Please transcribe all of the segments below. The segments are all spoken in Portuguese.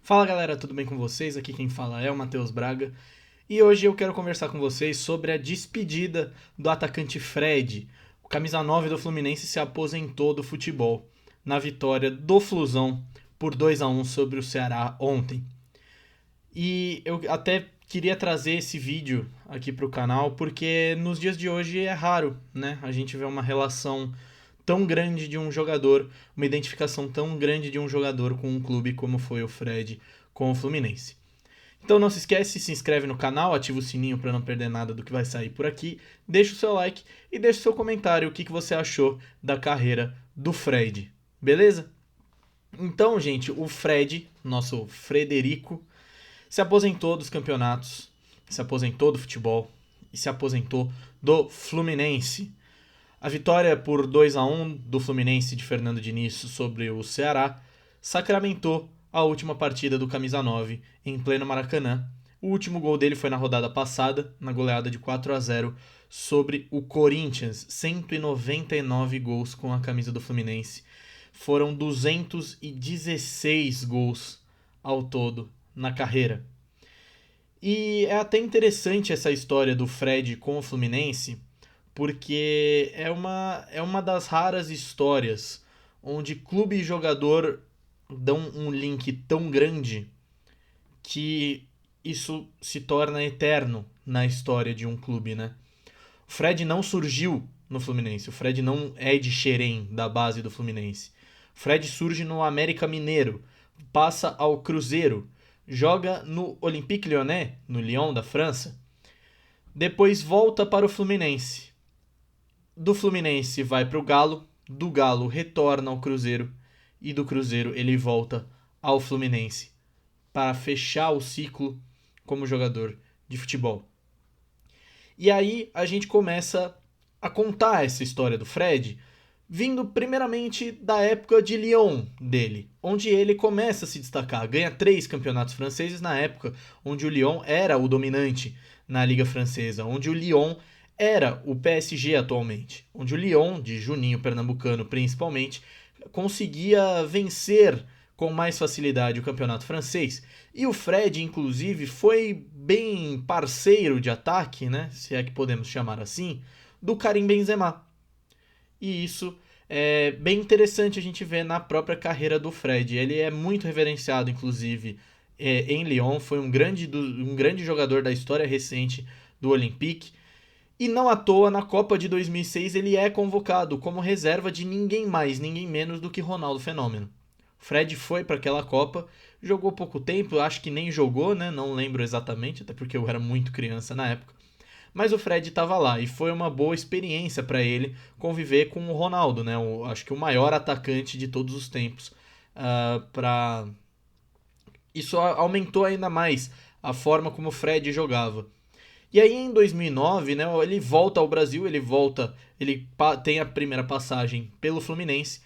Fala galera, tudo bem com vocês? Aqui quem fala é o Matheus Braga e hoje eu quero conversar com vocês sobre a despedida do atacante Fred. O camisa 9 do Fluminense se aposentou do futebol na vitória do Flusão por 2-1 sobre o Ceará ontem. E eu até queria trazer esse vídeo aqui para o canal porque nos dias de hoje é raro, né? A gente vê uma relação tão grande de um jogador, uma identificação tão grande de um jogador com um clube como foi o Fred com o Fluminense. Então não se esquece, se inscreve no canal, ativa o sininho para não perder nada do que vai sair por aqui, deixa o seu like e deixa o seu comentário o que você achou da carreira do Fred, beleza? Então, gente, o Fred, nosso Frederico, se aposentou dos campeonatos, se aposentou do futebol e se aposentou do Fluminense. A vitória por 2-1 do Fluminense de Fernando Diniz sobre o Ceará sacramentou a última partida do Camisa 9 em pleno Maracanã. O último gol dele foi na rodada passada, na goleada de 4-0 sobre o Corinthians. 199 gols com a camisa do Fluminense. Foram 216 gols ao todo na carreira. E é até interessante essa história do Fred com o Fluminense, porque é uma das raras histórias onde clube e jogador dão um link tão grande que isso se torna eterno na história de um clube, né? O Fred não surgiu no Fluminense, o Fred não é de Xerém, da base do Fluminense. O Fred surge no América Mineiro, passa ao Cruzeiro, joga no Olympique Lyonnais, no Lyon da França, depois volta para o Fluminense. Do Fluminense vai para o Galo, do Galo retorna ao Cruzeiro e do Cruzeiro ele volta ao Fluminense para fechar o ciclo como jogador de futebol. E aí a gente começa a contar essa história do Fred, vindo primeiramente da época de Lyon dele, onde ele começa a se destacar, ganha 3 campeonatos franceses na época onde o Lyon era o dominante na Liga Francesa, onde o Lyon era o PSG atualmente, onde o Lyon, de Juninho Pernambucano principalmente, conseguia vencer com mais facilidade o campeonato francês. E o Fred, inclusive, foi bem parceiro de ataque, né, se é que podemos chamar assim, do Karim Benzema. E isso é bem interessante a gente ver na própria carreira do Fred. Ele é muito reverenciado, inclusive, em Lyon. Foi um grande jogador da história recente do Olympique. E não à toa, na Copa de 2006, ele é convocado como reserva de ninguém mais, ninguém menos do que Ronaldo Fenômeno. O Fred foi para aquela Copa, jogou pouco tempo, acho que nem jogou, né? Não lembro exatamente, até porque eu era muito criança na época. Mas o Fred estava lá e foi uma boa experiência para ele conviver com o Ronaldo, né? Acho que o maior atacante de todos os tempos. Isso aumentou ainda mais a forma como o Fred jogava. E aí em 2009, né, ele volta ao Brasil, ele tem a primeira passagem pelo Fluminense,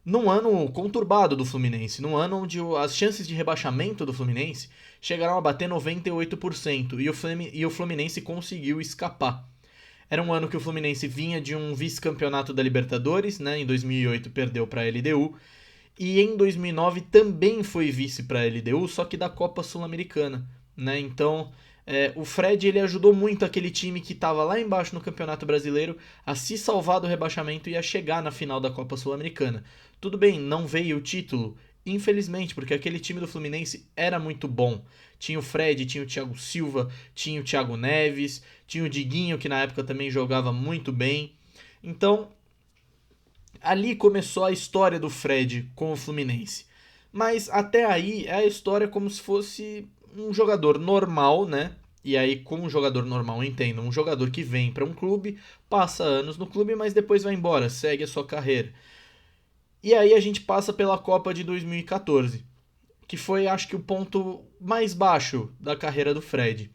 num ano conturbado do Fluminense, num ano onde as chances de rebaixamento do Fluminense chegaram a bater 98% e o Fluminense conseguiu escapar. Era um ano que o Fluminense vinha de um vice-campeonato da Libertadores, né, em 2008 perdeu para a LDU, e em 2009 também foi vice para a LDU, só que da Copa Sul-Americana, né? Então, o Fred ele ajudou muito aquele time que estava lá embaixo no Campeonato Brasileiro a se salvar do rebaixamento e a chegar na final da Copa Sul-Americana. Tudo bem, não veio o título, infelizmente, porque aquele time do Fluminense era muito bom. Tinha o Fred, tinha o Thiago Silva, tinha o Thiago Neves, tinha o Diguinho, que na época também jogava muito bem. Então, ali começou a história do Fred com o Fluminense. Mas até aí é a história como se fosse um jogador normal, né? E aí, com um jogador normal, eu entendo. Um jogador que vem para um clube, passa anos no clube, mas depois vai embora, segue a sua carreira. E aí a gente passa pela Copa de 2014, que foi, acho que, o ponto mais baixo da carreira do Fred.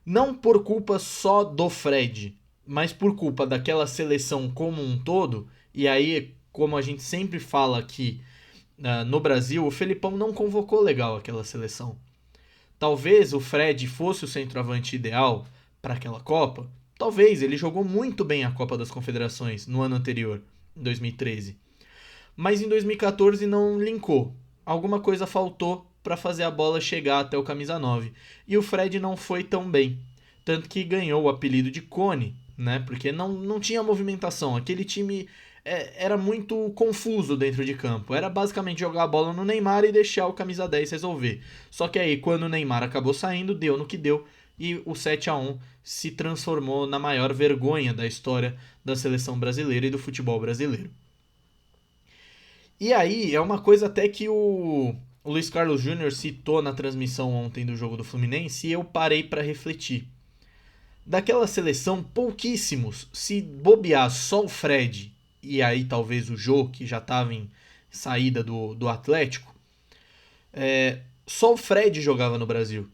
Não por culpa só do Fred, mas por culpa daquela seleção como um todo. E aí, como a gente sempre fala aqui no Brasil, o Felipão não convocou legal aquela seleção. Talvez o Fred fosse o centroavante ideal para aquela Copa. Talvez, ele jogou muito bem a Copa das Confederações no ano anterior, em 2013. Mas em 2014 não linkou. Alguma coisa faltou para fazer a bola chegar até o camisa 9. E o Fred não foi tão bem, tanto que ganhou o apelido de Cone, né? Porque não tinha movimentação. Aquele time era muito confuso dentro de campo. Era basicamente jogar a bola no Neymar e deixar o camisa 10 resolver. Só que aí, quando o Neymar acabou saindo, deu no que deu, e o 7-1 se transformou na maior vergonha da história da seleção brasileira e do futebol brasileiro. E aí, é uma coisa até que o Luiz Carlos Júnior citou na transmissão ontem do jogo do Fluminense, e eu parei para refletir. Daquela seleção, pouquíssimos, se bobear só o Fred e aí talvez o Jô, que já estava em saída do Atlético, só o Fred jogava no Brasil.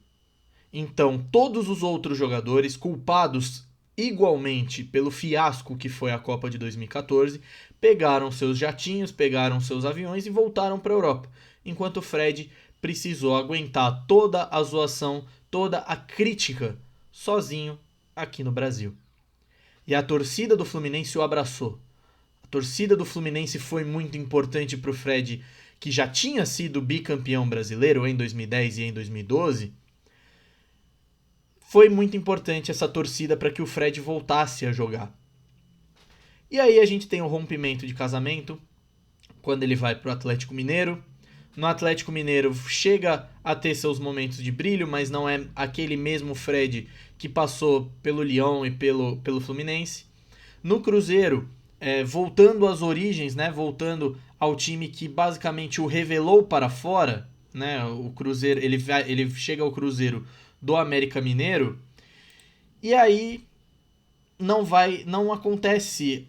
Então, todos os outros jogadores culpados igualmente pelo fiasco que foi a Copa de 2014, pegaram seus jatinhos, pegaram seus aviões e voltaram para a Europa, enquanto o Fred precisou aguentar toda a zoação, toda a crítica sozinho aqui no Brasil. E a torcida do Fluminense o abraçou. A torcida do Fluminense foi muito importante para o Fred, que já tinha sido bicampeão brasileiro em 2010 e em 2012. Foi muito importante essa torcida para que o Fred voltasse a jogar. E aí a gente tem o rompimento de casamento, quando ele vai para o Atlético Mineiro. No Atlético Mineiro chega a ter seus momentos de brilho, mas não é aquele mesmo Fred que passou pelo Lyon e pelo Fluminense. No Cruzeiro, voltando às origens, né, voltando ao time que basicamente o revelou para fora, né, o Cruzeiro, ele chega ao Cruzeiro do América Mineiro, e aí não acontece,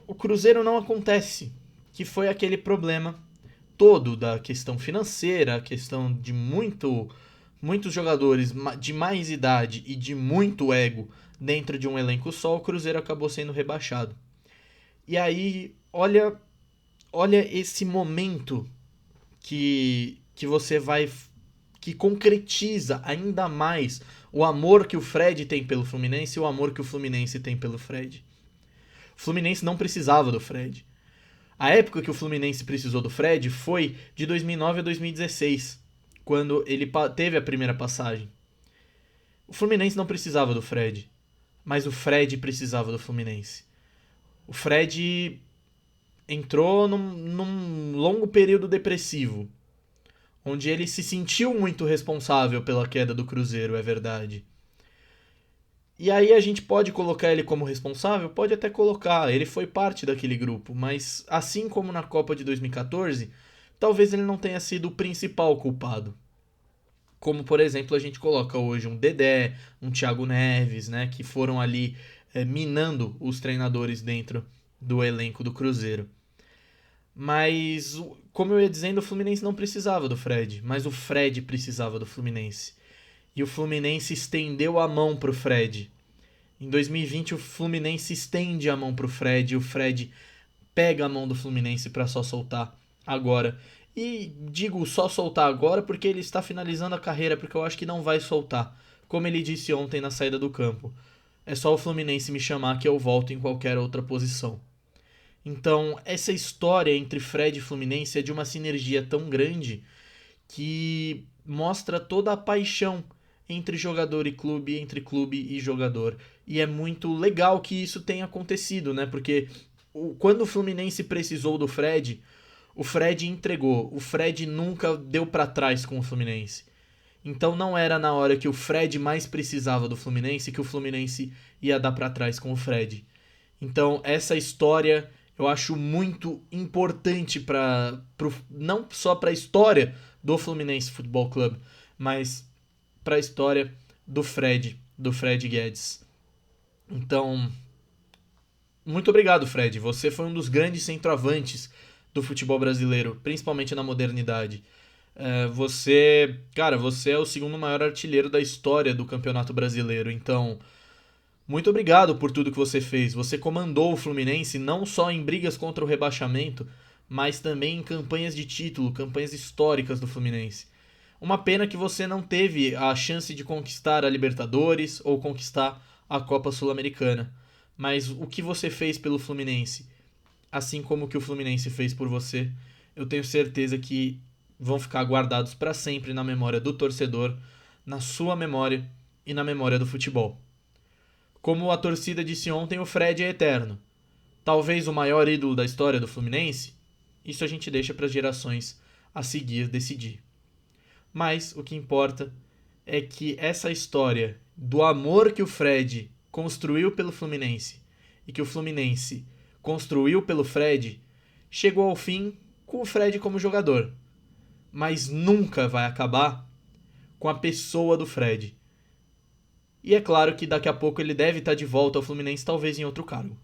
o Cruzeiro não acontece, que foi aquele problema todo da questão financeira, a questão de muitos jogadores de mais idade e de muito ego dentro de um elenco só. O Cruzeiro acabou sendo rebaixado. E aí, olha esse momento que você vai, que concretiza ainda mais o amor que o Fred tem pelo Fluminense e o amor que o Fluminense tem pelo Fred. O Fluminense não precisava do Fred. A época que o Fluminense precisou do Fred foi de 2009 a 2016, quando ele teve a primeira passagem. O Fluminense não precisava do Fred, mas o Fred precisava do Fluminense. O Fred entrou num longo período depressivo, onde ele se sentiu muito responsável pela queda do Cruzeiro, é verdade. E aí a gente pode colocar ele como responsável? Pode até colocar, ele foi parte daquele grupo, mas assim como na Copa de 2014, talvez ele não tenha sido o principal culpado. Como, por exemplo, a gente coloca hoje um Dedé, um Thiago Neves, né, que foram ali minando os treinadores dentro do elenco do Cruzeiro. Mas, como eu ia dizendo, o Fluminense não precisava do Fred, mas o Fred precisava do Fluminense. E o Fluminense estendeu a mão pro Fred. Em 2020 o Fluminense estende a mão pro Fred e o Fred pega a mão do Fluminense para só soltar agora. E digo só soltar agora porque ele está finalizando a carreira, porque eu acho que não vai soltar. Como ele disse ontem na saída do campo. É só o Fluminense me chamar que eu volto em qualquer outra posição. Então, essa história entre Fred e Fluminense é de uma sinergia tão grande que mostra toda a paixão entre jogador e clube, entre clube e jogador. E é muito legal que isso tenha acontecido, né? Porque quando o Fluminense precisou do Fred, o Fred entregou. O Fred nunca deu para trás com o Fluminense. Então não era na hora que o Fred mais precisava do Fluminense que o Fluminense ia dar para trás com o Fred. Então essa história eu acho muito importante não só para a história do Fluminense Futebol Clube, mas para a história do Fred Guedes. Então, muito obrigado, Fred. Você foi um dos grandes centroavantes do futebol brasileiro, principalmente na modernidade. Você é o segundo maior artilheiro da história do Campeonato Brasileiro. Então, muito obrigado por tudo que você fez. Você comandou o Fluminense não só em brigas contra o rebaixamento, mas também em campanhas de título, campanhas históricas do Fluminense. Uma pena que você não teve a chance de conquistar a Libertadores ou conquistar a Copa Sul-Americana. Mas o que você fez pelo Fluminense, assim como o que o Fluminense fez por você, eu tenho certeza que vão ficar guardados para sempre na memória do torcedor, na sua memória e na memória do futebol. Como a torcida disse ontem, o Fred é eterno. Talvez o maior ídolo da história do Fluminense? Isso a gente deixa para as gerações a seguir decidir. Mas o que importa é que essa história do amor que o Fred construiu pelo Fluminense e que o Fluminense construiu pelo Fred chegou ao fim com o Fred como jogador. Mas nunca vai acabar com a pessoa do Fred. E é claro que daqui a pouco ele deve estar de volta ao Fluminense, talvez em outro cargo.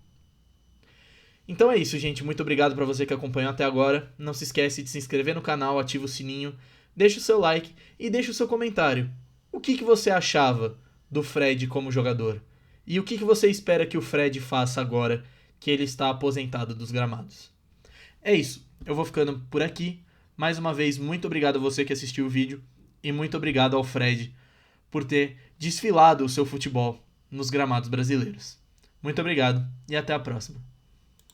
Então é isso, gente. Muito obrigado para você que acompanhou até agora. Não se esquece de se inscrever no canal, ativa o sininho, deixa o seu like e deixa o seu comentário. O que você achava do Fred como jogador? E o que você espera que o Fred faça agora que ele está aposentado dos gramados? É isso. Eu vou ficando por aqui. Mais uma vez, muito obrigado a você que assistiu o vídeo e muito obrigado ao Fred por ter desfilado o seu futebol nos gramados brasileiros. Muito obrigado e até a próxima.